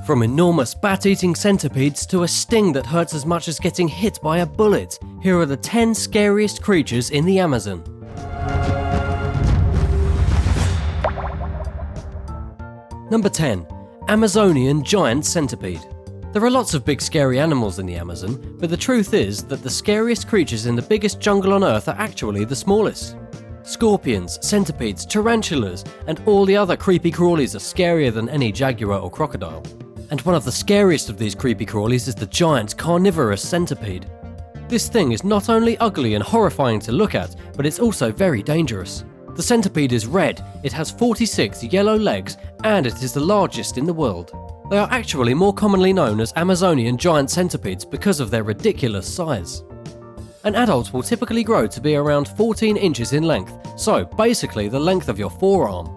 From enormous bat-eating centipedes to a sting that hurts as much as getting hit by a bullet, here are the 10 scariest creatures in the Amazon. Number 10. Amazonian Giant Centipede. There are lots of big scary animals in the Amazon, but the truth is that the scariest creatures in the biggest jungle on Earth are actually the smallest. Scorpions, centipedes, tarantulas, and all the other creepy crawlies are scarier than any jaguar or crocodile. And one of the scariest of these creepy crawlies is the giant carnivorous centipede. This thing is not only ugly and horrifying to look at, but it's also very dangerous. The centipede is red, it has 46 yellow legs, and it is the largest in the world. They are actually more commonly known as Amazonian giant centipedes because of their ridiculous size. An adult will typically grow to be around 14 inches in length, so basically the length of your forearm.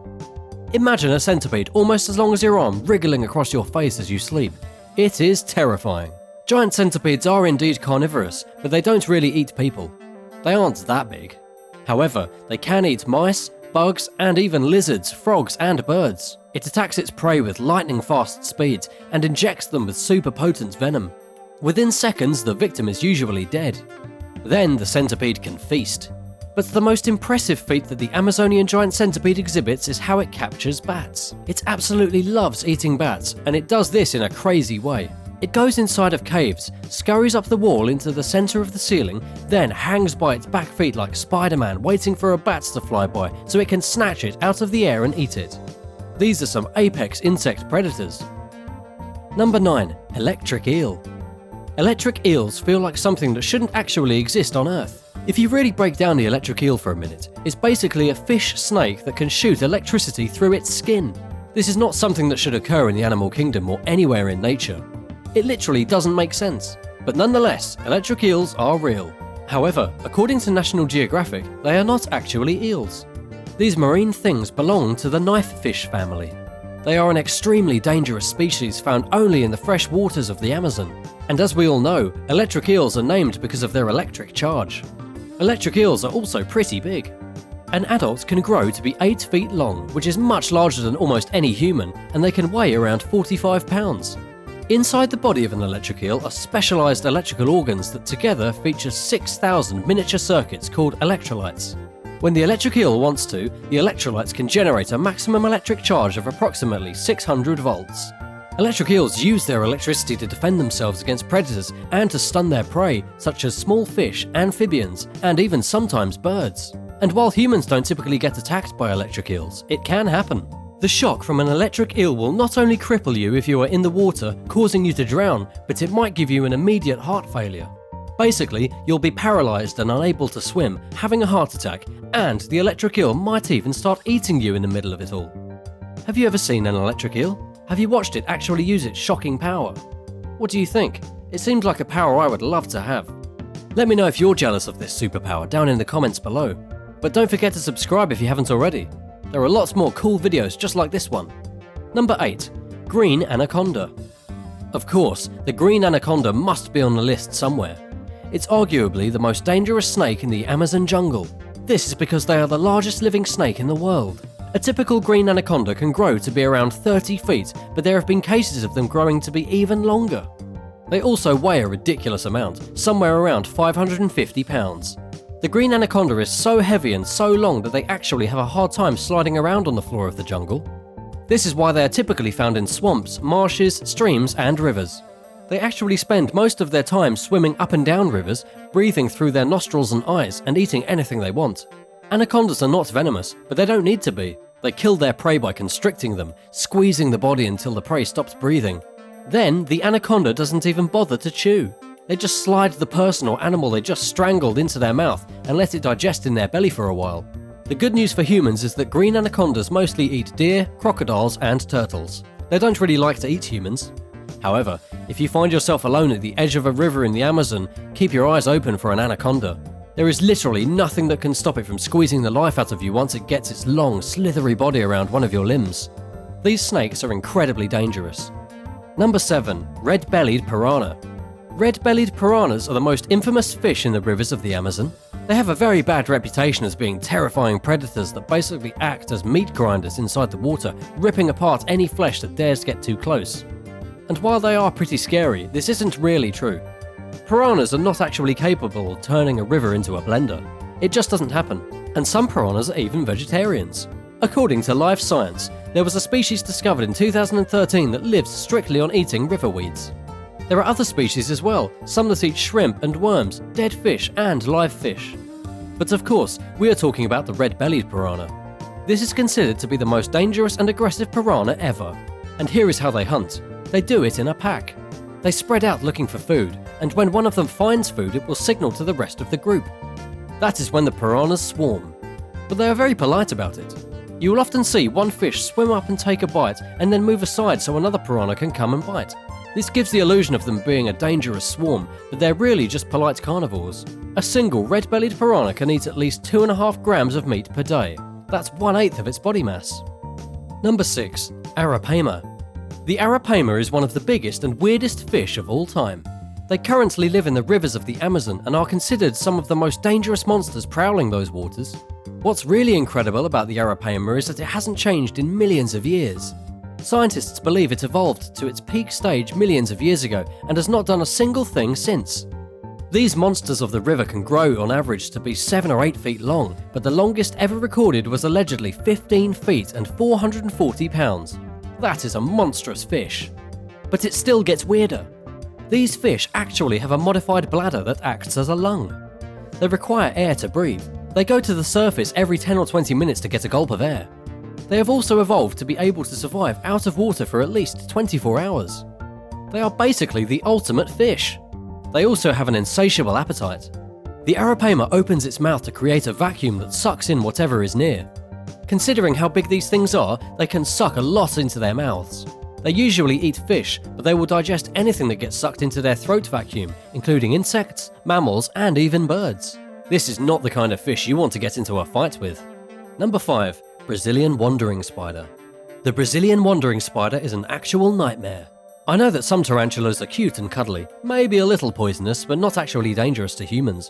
Imagine a centipede almost as long as your arm wriggling across your face as you sleep. It is terrifying. Giant centipedes are indeed carnivorous, but they don't really eat people. They aren't that big. However, they can eat mice, bugs, and even lizards, frogs, and birds. It attacks its prey with lightning-fast speed and injects them with super potent venom. Within seconds, the victim is usually dead. Then the centipede can feast. But the most impressive feat that the Amazonian giant centipede exhibits is how it captures bats. It absolutely loves eating bats, and it does this in a crazy way. It goes inside of caves, scurries up the wall into the center of the ceiling, then hangs by its back feet like Spider-Man waiting for a bat to fly by so it can snatch it out of the air and eat it. These are some apex insect predators. Number 9. Electric eel. Electric eels feel like something that shouldn't actually exist on Earth. If you really break down the electric eel for a minute, it's basically a fish snake that can shoot electricity through its skin. This is not something that should occur in the animal kingdom or anywhere in nature. It literally doesn't make sense. But nonetheless, electric eels are real. However, according to National Geographic, they are not actually eels. These marine things belong to the knifefish family. They are an extremely dangerous species found only in the fresh waters of the Amazon. And as we all know, electric eels are named because of their electric charge. Electric eels are also pretty big. An adult can grow to be 8 feet long, which is much larger than almost any human, and they can weigh around 45 pounds. Inside the body of an electric eel are specialised electrical organs that together feature 6,000 miniature circuits called electrolytes. When the electric eel wants to, the electrolytes can generate a maximum electric charge of approximately 600 volts. Electric eels use their electricity to defend themselves against predators and to stun their prey, such as small fish, amphibians, and even sometimes birds. And while humans don't typically get attacked by electric eels, it can happen. The shock from an electric eel will not only cripple you if you are in the water, causing you to drown, but it might give you an immediate heart failure. Basically, you'll be paralysed and unable to swim, having a heart attack, and the electric eel might even start eating you in the middle of it all. Have you ever seen an electric eel? Have you watched it actually use its shocking power? What do you think? It seems like a power I would love to have. Let me know if you're jealous of this superpower down in the comments below. But don't forget to subscribe if you haven't already. There are lots more cool videos just like this one. Number 8. Green Anaconda. Of course, the green anaconda must be on the list somewhere. It's arguably the most dangerous snake in the Amazon jungle. This is because they are the largest living snake in the world. A typical green anaconda can grow to be around 30 feet, but there have been cases of them growing to be even longer. They also weigh a ridiculous amount, somewhere around 550 pounds. The green anaconda is so heavy and so long that they actually have a hard time sliding around on the floor of the jungle. This is why they are typically found in swamps, marshes, streams, and rivers. They actually spend most of their time swimming up and down rivers, breathing through their nostrils and eyes, and eating anything they want. Anacondas are not venomous, but they don't need to be. They kill their prey by constricting them, squeezing the body until the prey stops breathing. Then, the anaconda doesn't even bother to chew. They just slide the person or animal they just strangled into their mouth and let it digest in their belly for a while. The good news for humans is that green anacondas mostly eat deer, crocodiles, and turtles. They don't really like to eat humans. However, if you find yourself alone at the edge of a river in the Amazon, keep your eyes open for an anaconda. There is literally nothing that can stop it from squeezing the life out of you once it gets its long, slithery body around one of your limbs. These snakes are incredibly dangerous. Number 7. Red-Bellied Piranha. Red-bellied piranhas are the most infamous fish in the rivers of the Amazon. They have a very bad reputation as being terrifying predators that basically act as meat grinders inside the water, ripping apart any flesh that dares get too close. And while they are pretty scary, this isn't really true. Piranhas are not actually capable of turning a river into a blender. It just doesn't happen. And some piranhas are even vegetarians. According to Life Science, there was a species discovered in 2013 that lives strictly on eating river weeds. There are other species as well, some that eat shrimp and worms, dead fish and live fish. But of course, we are talking about the red-bellied piranha. This is considered to be the most dangerous and aggressive piranha ever. And here is how they hunt. They do it in a pack. They spread out looking for food, and when one of them finds food, it will signal to the rest of the group. That is when the piranhas swarm. But they are very polite about it. You will often see one fish swim up and take a bite, and then move aside so another piranha can come and bite. This gives the illusion of them being a dangerous swarm, but they're really just polite carnivores. A single red-bellied piranha can eat at least 2.5 grams of meat per day. That's 1/8 of its body mass. Number 6. Arapaima. The Arapaima is one of the biggest and weirdest fish of all time. They currently live in the rivers of the Amazon and are considered some of the most dangerous monsters prowling those waters. What's really incredible about the Arapaima is that it hasn't changed in millions of years. Scientists believe it evolved to its peak stage millions of years ago and has not done a single thing since. These monsters of the river can grow on average to be 7 or 8 feet long, but the longest ever recorded was allegedly 15 feet and 440 pounds. That is a monstrous fish. But it still gets weirder. These fish actually have a modified bladder that acts as a lung. They require air to breathe. They go to the surface every 10 or 20 minutes to get a gulp of air. They have also evolved to be able to survive out of water for at least 24 hours. They are basically the ultimate fish. They also have an insatiable appetite. The Arapaima opens its mouth to create a vacuum that sucks in whatever is near. Considering how big these things are, they can suck a lot into their mouths. They usually eat fish, but they will digest anything that gets sucked into their throat vacuum, including insects, mammals, and even birds. This is not the kind of fish you want to get into a fight with. Number 5. Brazilian wandering spider. The Brazilian wandering spider is an actual nightmare. I know that some tarantulas are cute and cuddly, maybe a little poisonous, but not actually dangerous to humans.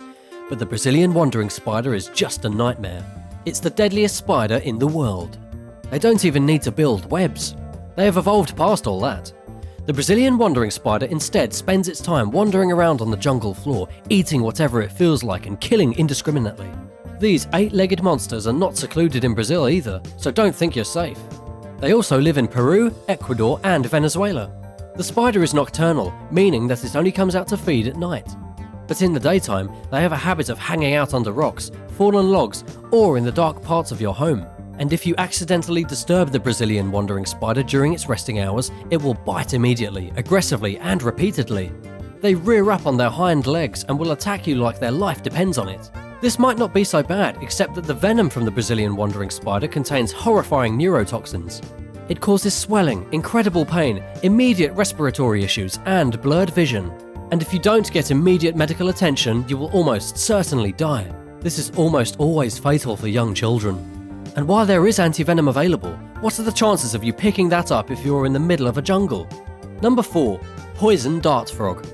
But the Brazilian wandering spider is just a nightmare. It's the deadliest spider in the world. They don't even need to build webs. They have evolved past all that. The Brazilian wandering spider instead spends its time wandering around on the jungle floor, eating whatever it feels like and killing indiscriminately. These 8-legged monsters are not secluded in Brazil either, so don't think you're safe. They also live in Peru, Ecuador, and Venezuela. The spider is nocturnal, meaning that it only comes out to feed at night. But in the daytime, they have a habit of hanging out under rocks, fallen logs, or in the dark parts of your home. And if you accidentally disturb the Brazilian wandering spider during its resting hours, it will bite immediately, aggressively, and repeatedly. They rear up on their hind legs and will attack you like their life depends on it. This might not be so bad, except that the venom from the Brazilian wandering spider contains horrifying neurotoxins. It causes swelling, incredible pain, immediate respiratory issues, and blurred vision. And if you don't get immediate medical attention, you will almost certainly die. This is almost always fatal for young children. And while there is anti-venom available, what are the chances of you picking that up if you're in the middle of a jungle? Number 4. Poison dart frog.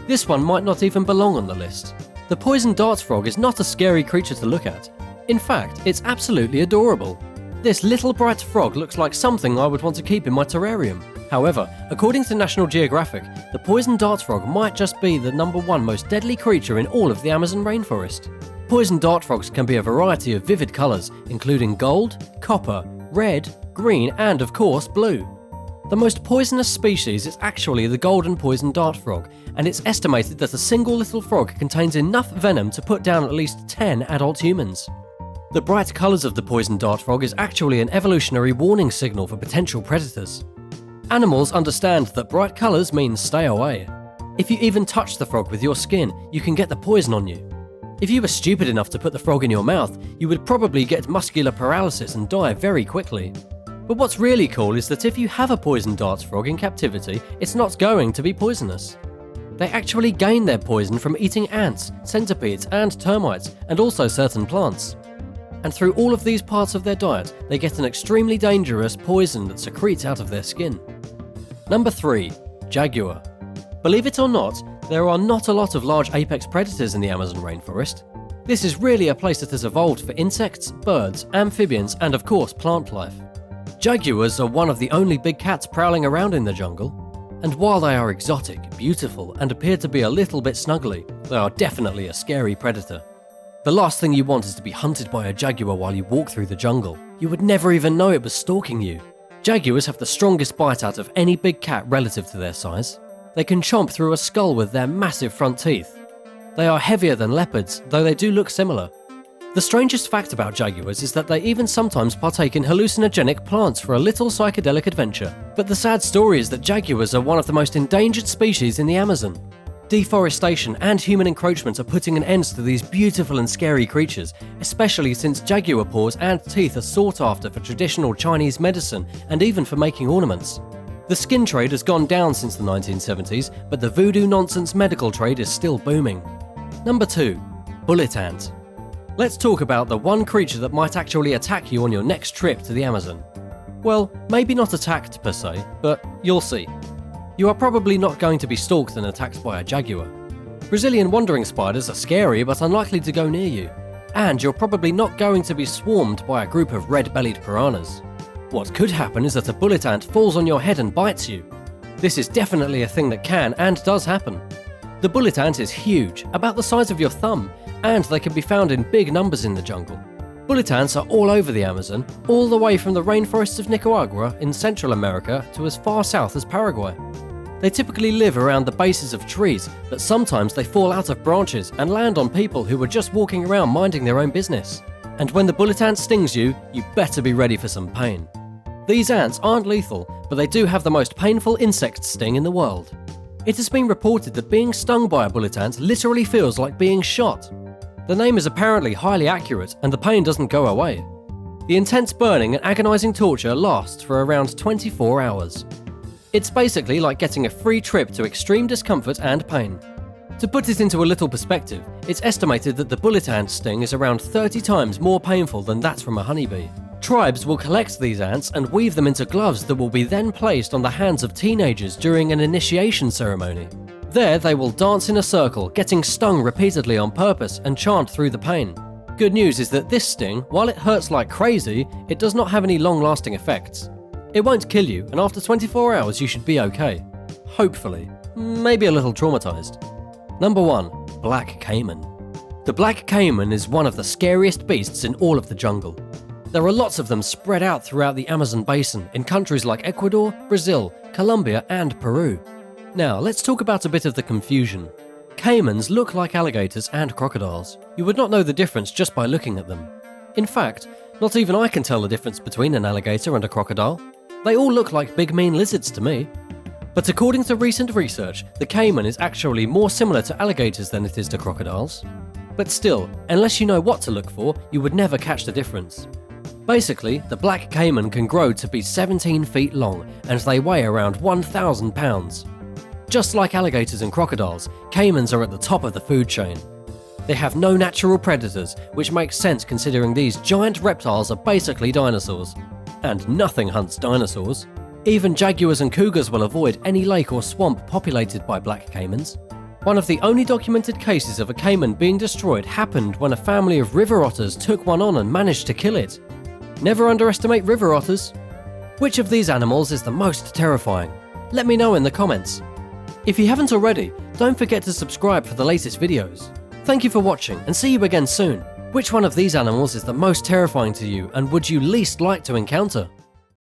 This one might not even belong on the list. The poison dart frog is not a scary creature to look at. In fact, it's absolutely adorable. This little bright frog looks like something I would want to keep in my terrarium. However, according to National Geographic, the poison dart frog might just be the number 1 most deadly creature in all of the Amazon rainforest. Poison dart frogs can be a variety of vivid colours, including gold, copper, red, green, and of course blue. The most poisonous species is actually the golden poison dart frog, and it's estimated that a single little frog contains enough venom to put down at least 10 adult humans. The bright colours of the poison dart frog is actually an evolutionary warning signal for potential predators. Animals understand that bright colours means stay away. If you even touch the frog with your skin, you can get the poison on you. If you were stupid enough to put the frog in your mouth, you would probably get muscular paralysis and die very quickly. But what's really cool is that if you have a poison dart frog in captivity, it's not going to be poisonous. They actually gain their poison from eating ants, centipedes, and termites, and also certain plants. And through all of these parts of their diet, they get an extremely dangerous poison that secretes out of their skin. Number 3. Jaguar. Believe it or not, there are not a lot of large apex predators in the Amazon rainforest. This is really a place that has evolved for insects, birds, amphibians, and of course plant life. Jaguars are one of the only big cats prowling around in the jungle. And while they are exotic, beautiful, and appear to be a little bit snuggly, they are definitely a scary predator. The last thing you want is to be hunted by a jaguar while you walk through the jungle. You would never even know it was stalking you. Jaguars have the strongest bite out of any big cat relative to their size. They can chomp through a skull with their massive front teeth. They are heavier than leopards, though they do look similar. The strangest fact about jaguars is that they even sometimes partake in hallucinogenic plants for a little psychedelic adventure. But the sad story is that jaguars are one of the most endangered species in the Amazon. Deforestation and human encroachment are putting an end to these beautiful and scary creatures, especially since jaguar paws and teeth are sought after for traditional Chinese medicine and even for making ornaments. The skin trade has gone down since the 1970s, but the voodoo nonsense medical trade is still booming. Number 2. Bullet ant. Let's talk about the one creature that might actually attack you on your next trip to the Amazon. Well, maybe not attacked per se, but you'll see. You are probably not going to be stalked and attacked by a jaguar. Brazilian wandering spiders are scary but unlikely to go near you. And you're probably not going to be swarmed by a group of red-bellied piranhas. What could happen is that a bullet ant falls on your head and bites you. This is definitely a thing that can and does happen. The bullet ant is huge, about the size of your thumb, and they can be found in big numbers in the jungle. Bullet ants are all over the Amazon, all the way from the rainforests of Nicaragua in Central America to as far south as Paraguay. They typically live around the bases of trees, but sometimes they fall out of branches and land on people who were just walking around minding their own business. And when the bullet ant stings you, you better be ready for some pain. These ants aren't lethal, but they do have the most painful insect sting in the world. It has been reported that being stung by a bullet ant literally feels like being shot. The name is apparently highly accurate and the pain doesn't go away. The intense burning and agonizing torture lasts for around 24 hours. It's basically like getting a free trip to extreme discomfort and pain. To put it into a little perspective, it's estimated that the bullet ant sting is around 30 times more painful than that from a honeybee. Tribes will collect these ants and weave them into gloves that will be then placed on the hands of teenagers during an initiation ceremony. There they will dance in a circle, getting stung repeatedly on purpose and chant through the pain. Good news is that this sting, while it hurts like crazy, it does not have any long-lasting effects. It won't kill you, and after 24 hours you should be okay. Hopefully. Maybe a little traumatized. Number 1. Black Caiman. The black caiman is one of the scariest beasts in all of the jungle. There are lots of them spread out throughout the Amazon basin in countries like Ecuador, Brazil, Colombia, and Peru. Now, let's talk about a bit of the confusion. Caimans look like alligators and crocodiles. You would not know the difference just by looking at them. In fact, not even I can tell the difference between an alligator and a crocodile. They all look like big mean lizards to me. But according to recent research, the caiman is actually more similar to alligators than it is to crocodiles. But still, unless you know what to look for, you would never catch the difference. Basically, the black caiman can grow to be 17 feet long, and they weigh around 1,000 pounds. Just like alligators and crocodiles, caimans are at the top of the food chain. They have no natural predators, which makes sense considering these giant reptiles are basically dinosaurs. And nothing hunts dinosaurs. Even jaguars and cougars will avoid any lake or swamp populated by black caimans. One of the only documented cases of a caiman being destroyed happened when a family of river otters took one on and managed to kill it. Never underestimate river otters. Which of these animals is the most terrifying? Let me know in the comments. If you haven't already, don't forget to subscribe for the latest videos. Thank you for watching and see you again soon. Which one of these animals is the most terrifying to you and would you least like to encounter?